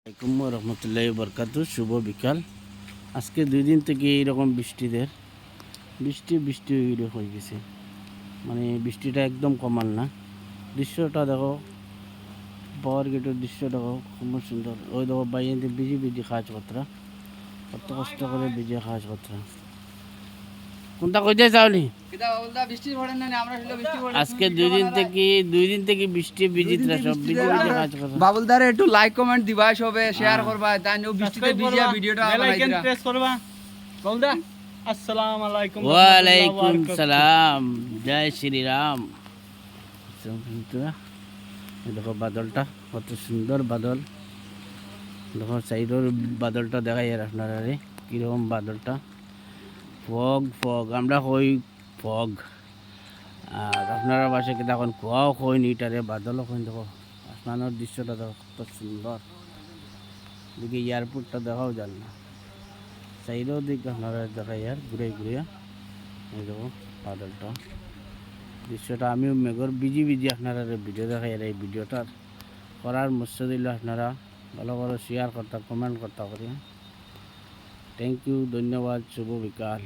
আসসালামু আলাইকুম রহমতুল্লাহি বরকাতু। শুভ বিকাল। আজকে 2 দিন থেকে এইরকম বৃষ্টি হয়ে গেছে, মানে বৃষ্টিটা একদম কমাল না। দৃশ্যটা দেখো, পাওয়ার গেটের দৃশ্য দেখো, খুব সুন্দর। ওই দেখো বাইরে বিজি বিজি কাজ করতরা, কত কষ্ট করে বিজি কাজ করতরা। কোনটা কইতে চাওনি? আজকে 2 দিন থেকে বৃষ্টি বিজিতরা সব বিজি বিজি কাজ করে। বাবুলদারে একটু লাইক কমেন্ট দিবা, সবে শেয়ার করবা, তাই নো বৃষ্টিতে ভিজিয়া ভিডিওটা বানাইরা প্রেস করবা। বাবুলদা আসসালামু আলাইকুম। ওয়ালাইকুম সালাম, জয় শ্রীরাম। দেখো বাদলটা কত সুন্দর বাদল। দেখো সাইডের বাদলটা দেখাই আর আপনারা কীরকম বাদলটা। ফগ আমরা হই ফগ, আর আপনারা বাসায় কি তখন কুয়াও হয়নি, এটারে বাদলও হয়নি। দেখো আসমানের দৃশ্যটা দেখো কত সুন্দর। এদিকে এয়ারপোর্টটা দেখাও যান না, সাইডেও দিকে আপনারা দেখাই আর ঘুরে এই দেখো বাদলটা, দৃশ্যটা। আমিও মেঘর বিজি আপনারা ভিডিও দেখাই আর এই ভিডিওটার করার মৎস্য দিলে আপনারা ভালো করে শেয়ার করতা, কমেন্ট করতা করি। থ্যাংক ইউ, ধন্যবাদ, শুভ বিকাল।